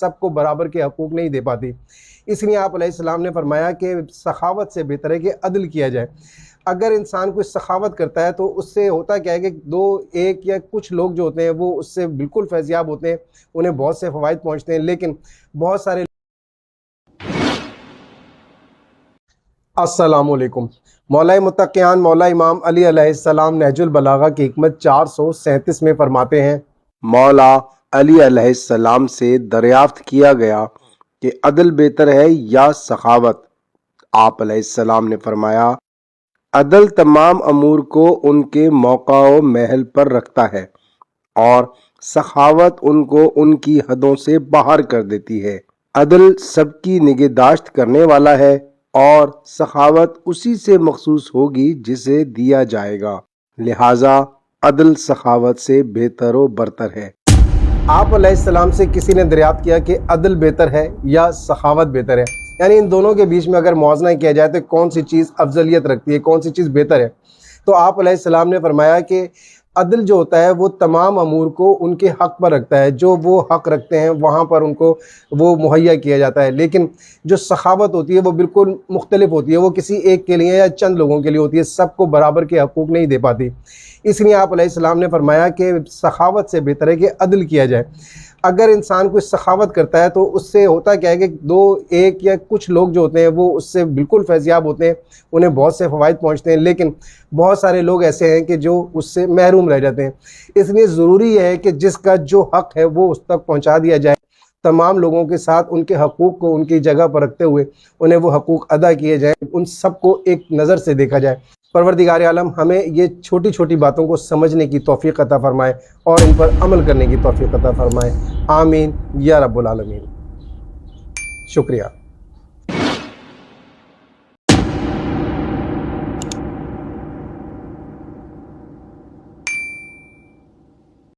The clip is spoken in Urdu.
سب کو برابر کے حقوق نہیں دے پاتی۔ اس لیے آپ علیہ السلام نے فرمایا کہ سخاوت سے بہتر ہے کہ عدل کیا جائے۔ اگر انسان کوئی سخاوت کرتا ہے تو اس سے ہوتا کیا ہے کہ ایک یا کچھ لوگ جو ہوتے ہیں وہ اس سے بالکل فیضیاب ہوتے ہیں، انہیں بہت سے فوائد پہنچتے ہیں، لیکن بہت سارے السلام علیکم۔ مولا متقیان مولا امام علی علیہ السلام نہج البلاغہ کی حکمت 437 میں فرماتے ہیں، مولا علی علیہ السلام سے دریافت کیا گیا کہ عدل بہتر ہے یا سخاوت؟ آپ علیہ السلام نے فرمایا، عدل تمام امور کو ان کے موقع و محل پر رکھتا ہے اور سخاوت ان کو ان کی حدوں سے باہر کر دیتی ہے۔ عدل سب کی نگہداشت کرنے والا ہے اور سخاوت اسی سے مخصوص ہوگی جسے دیا جائے گا، لہذا عدل سخاوت سے بہتر و برتر ہے۔ آپ علیہ السلام سے کسی نے دریافت کیا کہ عدل بہتر ہے یا سخاوت بہتر ہے، یعنی ان دونوں کے بیچ میں اگر موازنہ کیا جائے تو کون سی چیز افضلیت رکھتی ہے، کون سی چیز بہتر ہے؟ تو آپ علیہ السلام نے فرمایا کہ عدل جو ہوتا ہے وہ تمام امور کو ان کے حق پر رکھتا ہے، جو وہ حق رکھتے ہیں وہاں پر ان کو وہ مہیا کیا جاتا ہے، لیکن جو سخاوت ہوتی ہے وہ بالکل مختلف ہوتی ہے، وہ کسی ایک کے لیے یا چند لوگوں کے لیے ہوتی ہے، سب کو برابر کے حقوق نہیں دے پاتی۔ اس لیے آپ علیہ السلام نے فرمایا کہ سخاوت سے بہتر ہے کہ عدل کیا جائے۔ اگر انسان کوئی سخاوت کرتا ہے تو اس سے ہوتا کیا ہے کہ ایک یا کچھ لوگ جو ہوتے ہیں وہ اس سے بالکل فیضیاب ہوتے ہیں، انہیں بہت سے فوائد پہنچتے ہیں، لیکن بہت سارے لوگ ایسے ہیں کہ جو اس سے محروم رہ جاتے ہیں۔ اس لیے ضروری ہے کہ جس کا جو حق ہے وہ اس تک پہنچا دیا جائے، تمام لوگوں کے ساتھ ان کے حقوق کو ان کی جگہ پر رکھتے ہوئے انہیں وہ حقوق ادا کیے جائیں، ان سب کو ایک نظر سے دیکھا جائے۔ پروردگار عالم ہمیں یہ چھوٹی چھوٹی باتوں کو سمجھنے کی توفیق عطا فرمائے اور ان پر عمل کرنے کی توفیق عطا فرمائے، آمین یا رب العالمین۔ شکریہ۔